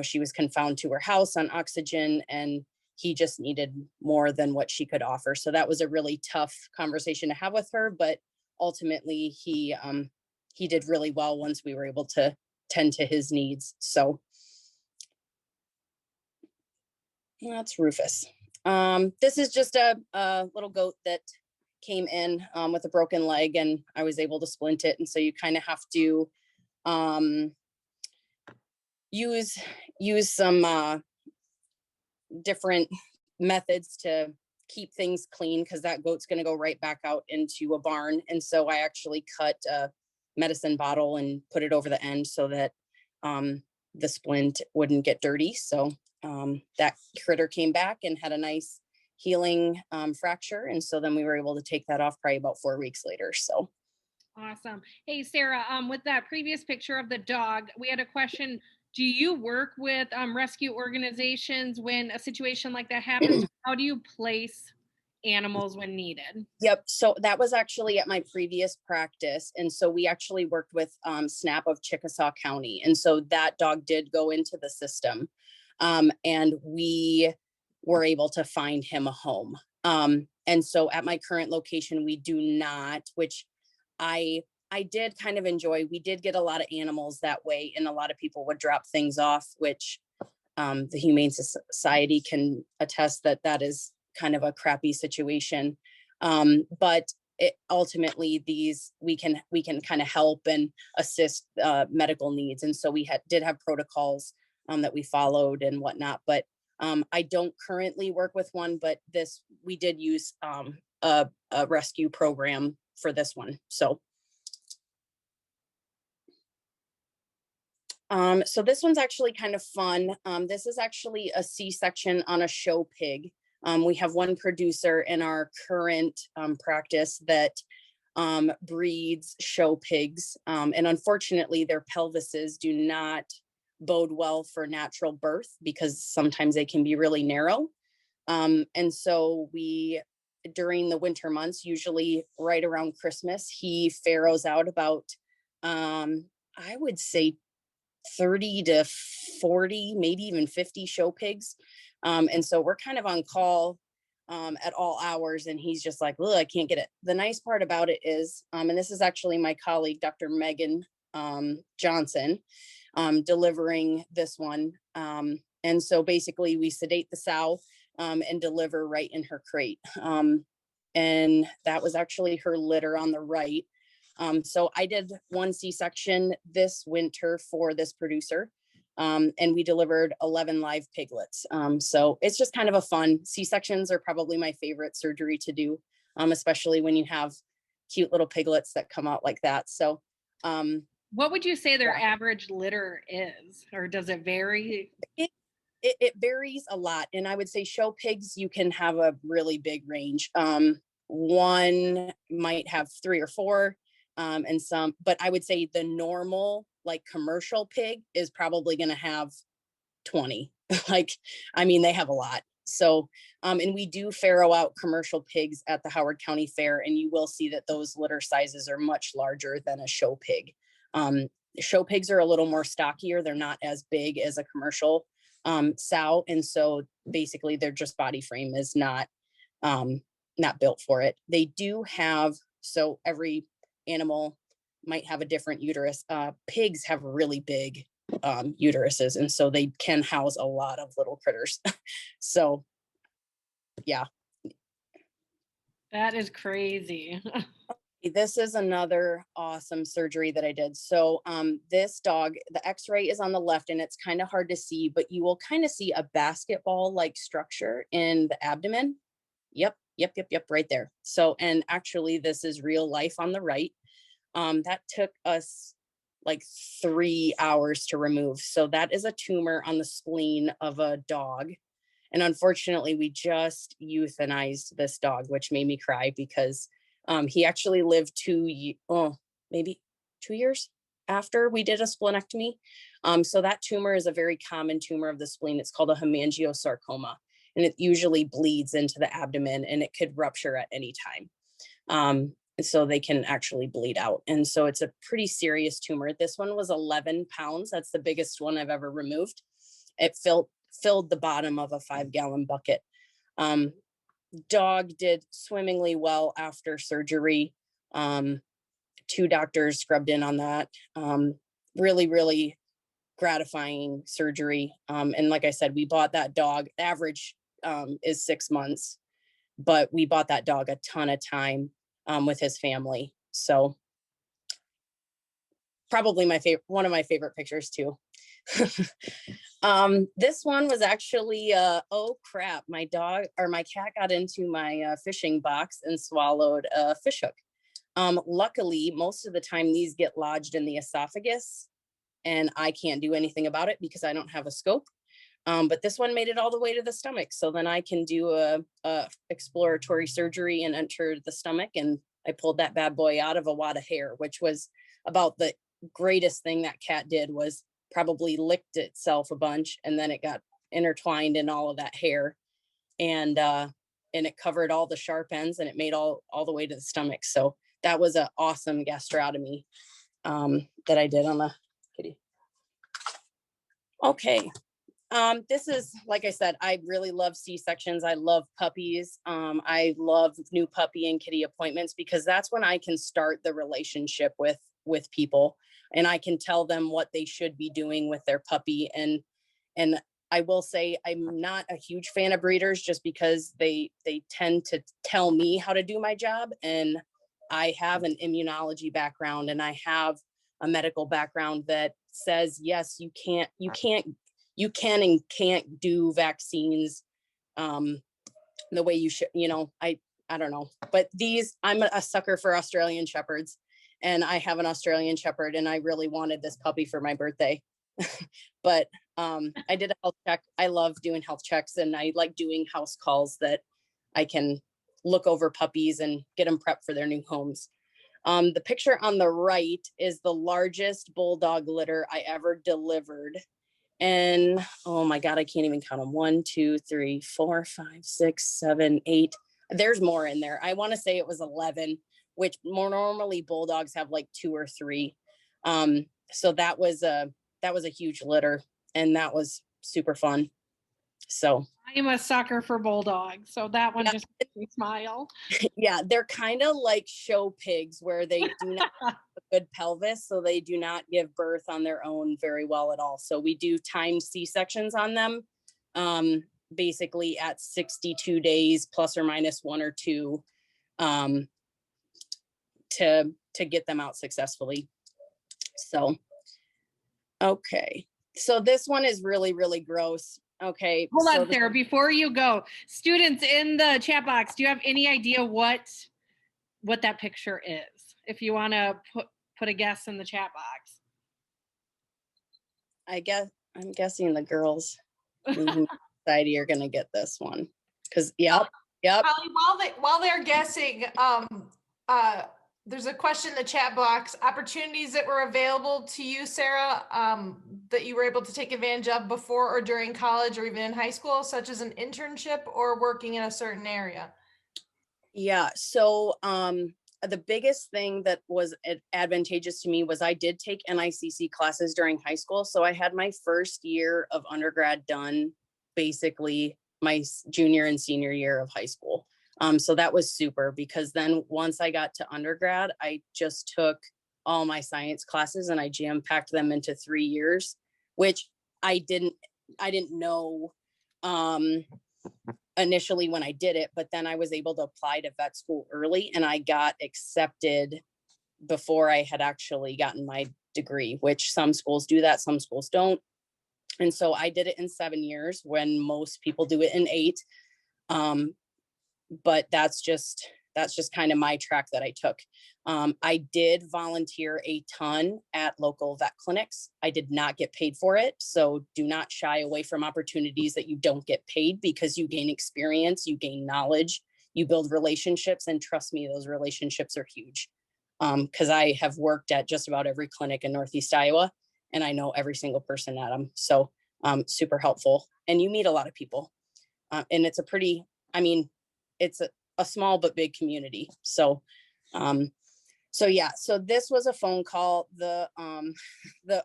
she was confined to her house on oxygen, and he just needed more than what she could offer. So that was a really tough conversation to have with her, but ultimately he did really well once we were able to tend to his needs. So that's Rufus. This is just a little goat that came in with a broken leg, and I was able to splint it. And so you kind of have to use some different methods to keep things clean, because that goat's going to go right back out into a barn. And so I actually cut a medicine bottle and put it over the end so that the splint wouldn't get dirty. So that critter came back and had a nice healing fracture. And so then we were able to take that off probably about 4 weeks later. So awesome. Hey, Sarah, with that previous picture of the dog, we had a question. Do you work with rescue organizations when a situation like that happens? How do you place animals when needed? Yep. So that was actually at my previous practice. And so we actually worked with SNAP of Chickasaw County. And so that dog did go into the system. And we were able to find him a home. And so at my current location, we do not, which I did kind of enjoy. We did get a lot of animals that way, and a lot of people would drop things off, which the Humane Society can attest that is kind of a crappy situation. But ultimately we can kind of help and assist medical needs. And so we did have protocols that we followed and whatnot, but I don't currently work with one, but we did use a rescue program for this one. So so this one's actually kind of fun. This is actually a C-section on a show pig. We have one producer in our current practice that breeds show pigs. And unfortunately, their pelvises do not bode well for natural birth because sometimes they can be really narrow. And so during the winter months, usually right around Christmas, he farrows out about, I would say 30 to 40, maybe even 50 show pigs. And so we're kind of on call at all hours, and he's just like, oh, I can't get it. The nice part about it is, and this is actually my colleague, Dr. Megan Johnson, delivering this one. And so basically we sedate the sow and deliver right in her crate. And that was actually her litter on the right. So I did one C-section this winter for this producer, and we delivered 11 live piglets. So it's just kind of a fun, C-sections are probably my favorite surgery to do, especially when you have cute little piglets that come out like that. So what would you say their average litter is, or does it vary? It varies a lot. And I would say show pigs, you can have a really big range. One might have 3 or 4. And some, but I would say the normal, like commercial pig is probably going to have 20. Like, I mean, they have a lot. So, and we do farrow out commercial pigs at the Howard County Fair, and you will see that those litter sizes are much larger than a show pig. Show pigs are a little more stockier. They're not as big as a commercial sow. And so basically their just body frame is not built for it. They do have, so every animal might have a different uterus. Pigs have really big uteruses, and so they can house a lot of little critters. So yeah. That is crazy. This is another awesome surgery that I did. So this dog, the x-ray is on the left and it's kind of hard to see, but you will kind of see a basketball-like structure in the abdomen. Yep, right there. So, and actually this is real life on the right. That took us like 3 hours to remove. So that is a tumor on the spleen of a dog. And unfortunately, we just euthanized this dog, which made me cry because he actually lived maybe 2 years after we did a splenectomy. So that tumor is a very common tumor of the spleen. It's called a hemangiosarcoma, and it usually bleeds into the abdomen and it could rupture at any time. So they can actually bleed out. And so it's a pretty serious tumor. This one was 11 pounds. That's the biggest one I've ever removed. It filled the bottom of a 5-gallon bucket. Dog did swimmingly well after surgery. 2 doctors scrubbed in on that. Really, really gratifying surgery. And like I said, we bought that dog, average is 6 months, but we bought that dog a ton of time with his family. So probably one of my favorite pictures too. This one was actually, oh crap, my cat got into my fishing box and swallowed a fish hook. Luckily, most of the time these get lodged in the esophagus and I can't do anything about it because I don't have a scope. But this one made it all the way to the stomach. So then I can do a exploratory surgery and enter the stomach. And I pulled that bad boy out of a wad of hair, which was about the greatest thing that cat did, was probably licked itself a bunch. And then it got intertwined in all of that hair. And it covered all the sharp ends and it made all the way to the stomach. So that was an awesome gastrotomy that I did on the kitty. Okay. This is, like I said, I really love C-sections. I love puppies. I love new puppy and kitty appointments because that's when I can start the relationship with people and I can tell them what they should be doing with their puppy. And I will say I'm not a huge fan of breeders just because they tend to tell me how to do my job. And I have an immunology background and I have a medical background that says, yes, you can and can't do vaccines the way you should, I don't know, but I'm a sucker for Australian Shepherds and I have an Australian Shepherd and I really wanted this puppy for my birthday. But I did a health check. I love doing health checks and I like doing house calls that I can look over puppies and get them prepped for their new homes. The picture on the right is the largest Bulldog litter I ever delivered. And oh my God, I can't even count them. 1, 2, 3, 4, 5, 6, 7, 8. There's more in there. I want to say it was 11, which more normally Bulldogs have like 2 or 3. So that was a huge litter, and that was super fun. So I am a sucker for Bulldogs, so that one just makes me smile. Yeah, they're kind of like show pigs where they do not have a good pelvis, so they do not give birth on their own very well at all. So we do timed C-sections on them, basically at 62 days plus or minus 1 or 2, to get them out successfully. So, okay. So this one is really, really gross. Okay. Hold on, Sarah, before you go, students in the chat box, do you have any idea what that picture is? If you want to put a guess in the chat box. I'm guessing the girls in the society are going to get this one. Cause yep. Holly, while they're guessing, there's a question in the chat box. Opportunities that were available to you, Sarah, that you were able to take advantage of before or during college or even in high school, such as an internship or working in a certain area? Yeah. So the biggest thing that was advantageous to me was I did take NICC classes during high school. So I had my first year of undergrad done basically my junior and senior year of high school. So that was super, because then once I got to undergrad, I just took all my science classes and I jam-packed them into 3 years, which I didn't know initially when I did it, but then I was able to apply to vet school early and I got accepted before I had actually gotten my degree, which some schools do that, some schools don't. And so I did it in 7 years when most people do it in 8. But that's just kind of my track that I took. I did volunteer a ton at local vet clinics. I did not get paid for it. So do not shy away from opportunities that you don't get paid, because you gain experience, you gain knowledge, you build relationships, and trust me, those relationships are huge. Because I have worked at just about every clinic in Northeast Iowa and I know every single person at them. So super helpful. And you meet a lot of people. And it's it's a small but big community. So, yeah, so this was a phone call. The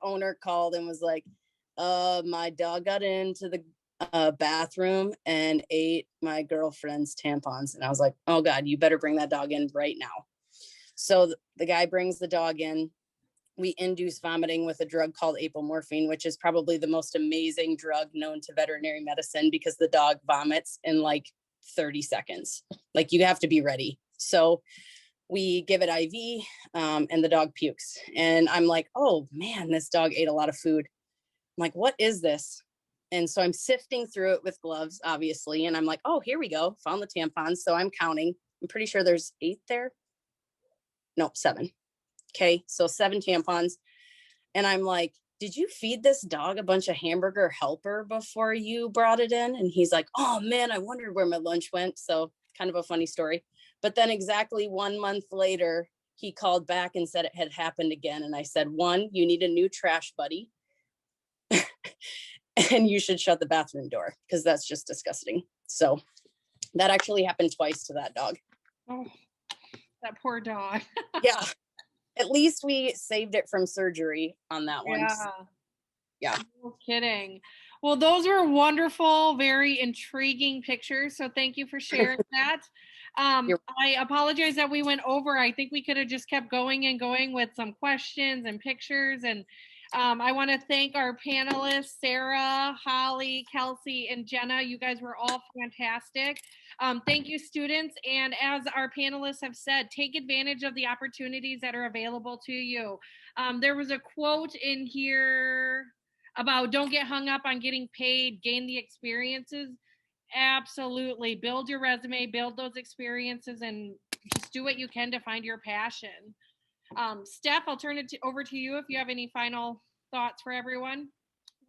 owner called and was like, my dog got into the bathroom and ate my girlfriend's tampons. And I was like, oh God, you better bring that dog in right now. So the guy brings the dog in. We induce vomiting with a drug called apomorphine, which is probably the most amazing drug known to veterinary medicine, because the dog vomits in like 30 seconds. Like, you have to be ready. So we give it IV and the dog pukes. And I'm like, oh man, this dog ate a lot of food. I'm like, what is this? And so I'm sifting through it with gloves, obviously. And I'm like, oh, here we go. Found the tampons. So I'm counting. I'm pretty sure there's 8 there. Nope, 7. Okay. So 7 tampons. And I'm like, did you feed this dog a bunch of hamburger helper before you brought it in? And he's like, oh man, I wondered where my lunch went. So kind of a funny story. But then exactly 1 month later, he called back and said it had happened again. And I said, 1, you need a new trash buddy. And you should shut the bathroom door, because that's just disgusting. So that actually happened twice to that dog. Oh, that poor dog. Yeah. At least we saved it from surgery on that one. Yeah. No kidding. Well, those were wonderful, very intriguing pictures. So thank you for sharing that. I apologize that we went over. I think we could have just kept going and going with some questions and pictures. And I want to thank our panelists, Sarah, Holly, Kelsey, and Jenna. You guys were all fantastic. Thank you, students. And as our panelists have said, take advantage of the opportunities that are available to you. There was a quote in here about don't get hung up on getting paid, gain the experiences. Absolutely. Build your resume, build those experiences, and just do what you can to find your passion. Steph, I'll turn it over to you if you have any final thoughts for everyone.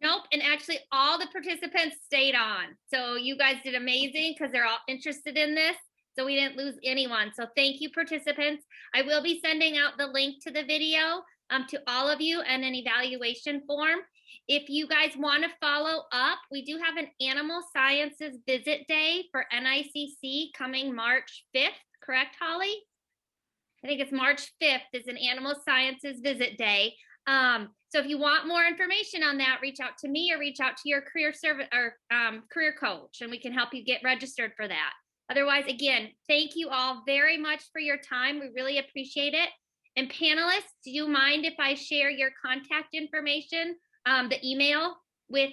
Nope. And actually all the participants stayed on. So you guys did amazing, because they're all interested in this. so we didn't lose anyone. So thank you, participants. I will be sending out the link to the video to all of you and an evaluation form. If you guys want to follow up, we do have an Animal Sciences Visit Day for NICC coming March 5th, correct, Holly? I think it's March 5th is an Animal Sciences Visit Day. So if you want more information on that, reach out to me or reach out to your career service or career coach, and we can help you get registered for that. Otherwise, again, thank you all very much for your time. We really appreciate it. And panelists, do you mind if I share your contact information, the email with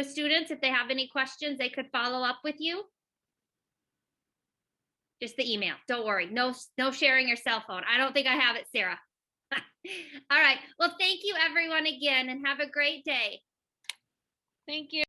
students? If they have any questions, they could follow up with you. Just the email. Don't worry. No sharing your cell phone. I don't think I have it, Sarah. All right. Well, thank you everyone again, and have a great day. Thank you.